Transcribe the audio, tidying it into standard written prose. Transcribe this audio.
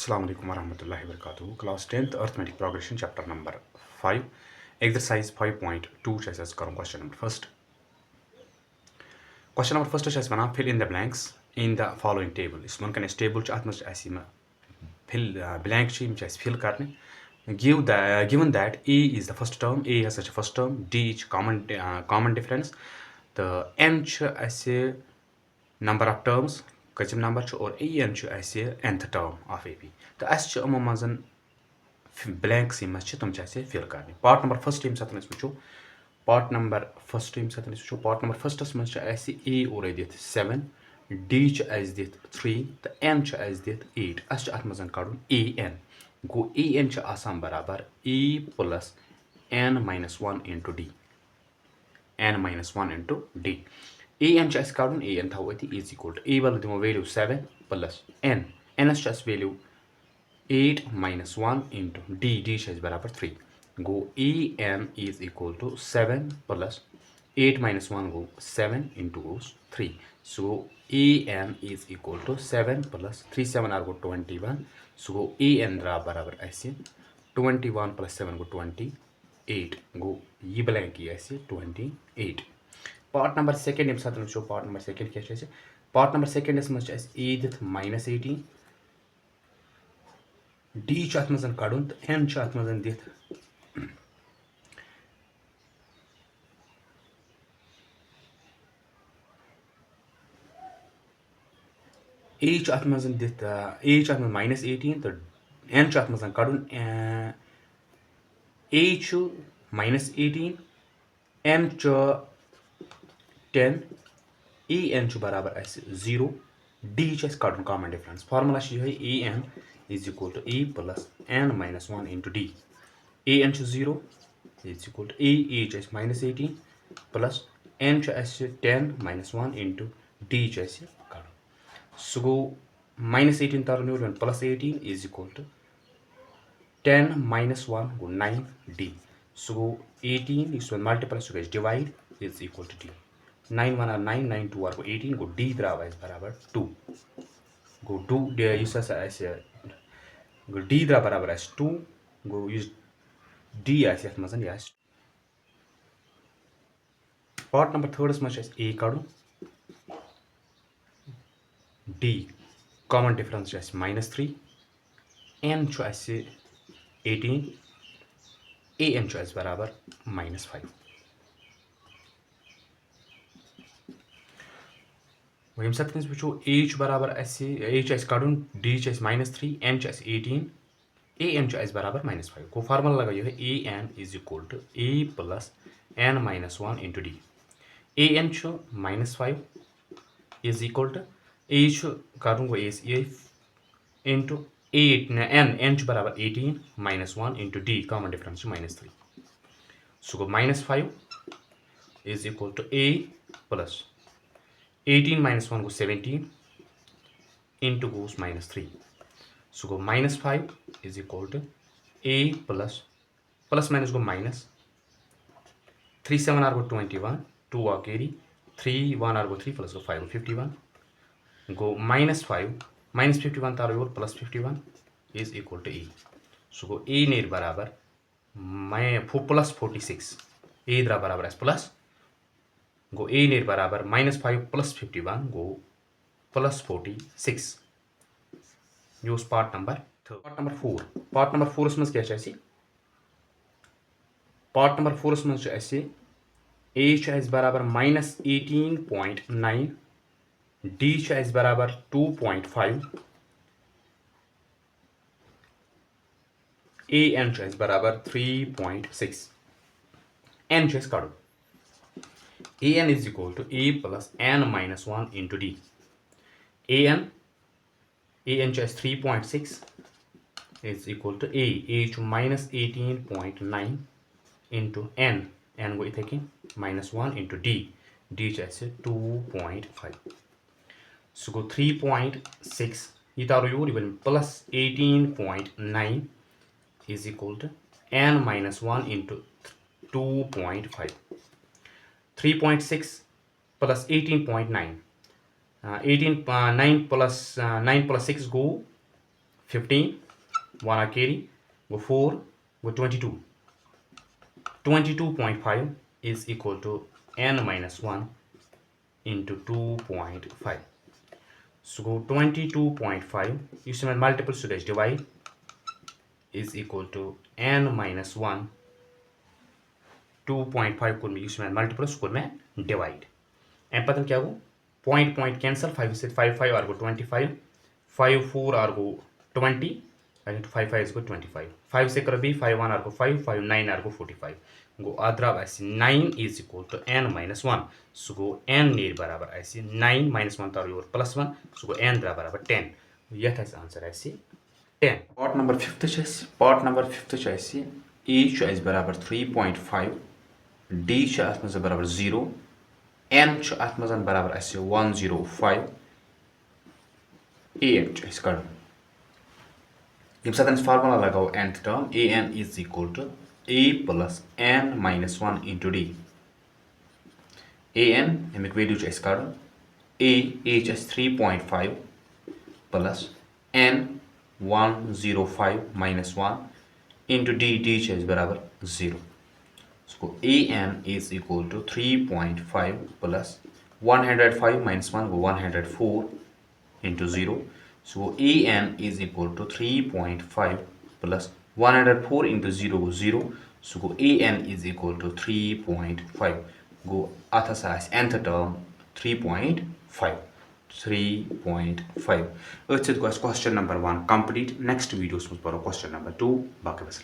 Assalamu alaikum warahmatullahi wabarakatuh. Class 10th Arithmetic Progression chapter number 5 exercise 5.2 छ अस करूँ question number first. Question number first छ बना fill in the blanks in the following table. इस मन कने table छ अत मज ऐसी में fill blank छ इम छ fill करने. Given that A is the first term, A has such a first term, D is common difference. The N छ ऐसे number of terms कचम नंबर छ और an छ ऐसे nth term of AB. तो अस छ अमो मजन blank सी मज छ तुम छ ऐसे fill करने. Part number first टीम साथ वचो part number first टीम साथ वचो part number first अस मज छ ऐसे A और दित 7 D छ ऐसे दित 3 तो N छ ऐसे दित 8 अस छ अत मजन काढुन an गो an छ आसान बराबर A plus n minus 1 into D n minus 1 into D an छ काढुन an थाउ अति is equal to a वाला दिमो value 7 plus n n छ value 8 minus 1 into d छ बराबर 3 go an is equal to 7 plus 8 minus 1 go 7 into goes 3 so an is equal to 7 plus 3 7 are go 21 so an बराबर ऐसे 21 plus 7 go 28 go ये blank ये ऐसे 28 part number second im साथ लो part number second क्या है part number second is much as a दित minus 18 d छ अत मजन काढुन n छ अत मजन दित a छ अत मजन दित a छ अत मजन minus 18 तो n छ अत मजन काढुन a छ minus 18 n छ 10 an छ बराबर ऐसे 0 d छ काढुन common difference formula छ है an is equal to a plus n minus 1 into d an छ 0 is equal to a छ minus 18 plus n छ 10 minus 1 into d छ काढुन so go minus 18 तारुन और plus 18 is equal to 10 minus 1 go 9 d so go 18 is one multiply so guys divide is equal to d 9 1 are 9 9 2 are 18 go d द्रावा is बराबर 2 go 2 use ऐसे go d द्रा बराबर as 2 go use d ऐसे यत मजन यास part number third is much as a काढू d common difference as minus 3 n छ ऐसे 18 an छ as बराबर minus 5 वही साथ में पूछो h बराबर ऐसे h ऐसे काढून d छ minus 3 n छ 18 an छ बराबर minus 5 को फार्मूला लगाइए है an is equal to a plus n minus 1 into d an छ minus 5 is equal to h काढून को a into 8 n छ बराबर 18 minus 1 into d common difference minus 3 so go minus 5 is equal to a plus 18 minus 1 goes 17 into goes minus 3 so go minus 5 is equal to a plus minus go minus 3 7 are go 21 2 are carry 3 1 are go 3 plus go 5 go 51 go minus 5 minus 51 tar over plus 51 is equal to a so go a near barabar plus 46 a द्रा बराबर as plus go a near बराबर minus 5 plus 51 go plus 46 use part number 4 इसमें क्या चाहिए part number 4 इसमें ऐसे a is बराबर minus 18.9 d is बराबर 2.5 an is बराबर 3.6 n is काढो an is equal to a plus n minus 1 into d an is 3.6 is equal to a to minus 18.9 into n go taking minus 1 into d is 2.5 so go 3.6 even plus 18.9 is equal to n minus 1 into 2.5 3.6 plus 18.9 9 plus 6 go 15 1 uh carry go 4 go 22 22.5 is equal to n minus 1 into 2.5. So go 22.5 you see my multiple so dash divide is equal to n minus 1 2.5 को use में multiple को में divide and पता क्या हो point cancel 5 से 5 5 are को 25 5 4 are को 20 and 5 5 is go 25 5 से कर भी 5 1 आर को 5 5 9 आर को 45 go आद्रा ऐसे 9 is equal to n minus 1 so go n नेर बराबर ऐसे 9 minus 1 तार और plus 1 so go n बराबर 10 यह था आंसर ऐसे 10 part number 5 ऐसे e च ऐसे बराबर 3.5 d च आत्मज़ बराबर 0 n च आत्मज़ बराबर ऐसे 105 an च ऐसे कर जब साथ इस फार्मूला लगाओ nth term an is equal to a plus n minus 1 into d an हमें वैल्यू च ऐसे कर a च 3.5 plus n 105 minus 1 into d च ऐसे बराबर 0 so an is equal to 3.5 plus 105 minus 1 go 104 into 0 so an is equal to 3.5 plus 104 into 0 go 0 so go an is equal to 3.5 go atha size nth term 3.5 3.5 question number 1 complete next videos में पढ़ो question number 2 बाकी बस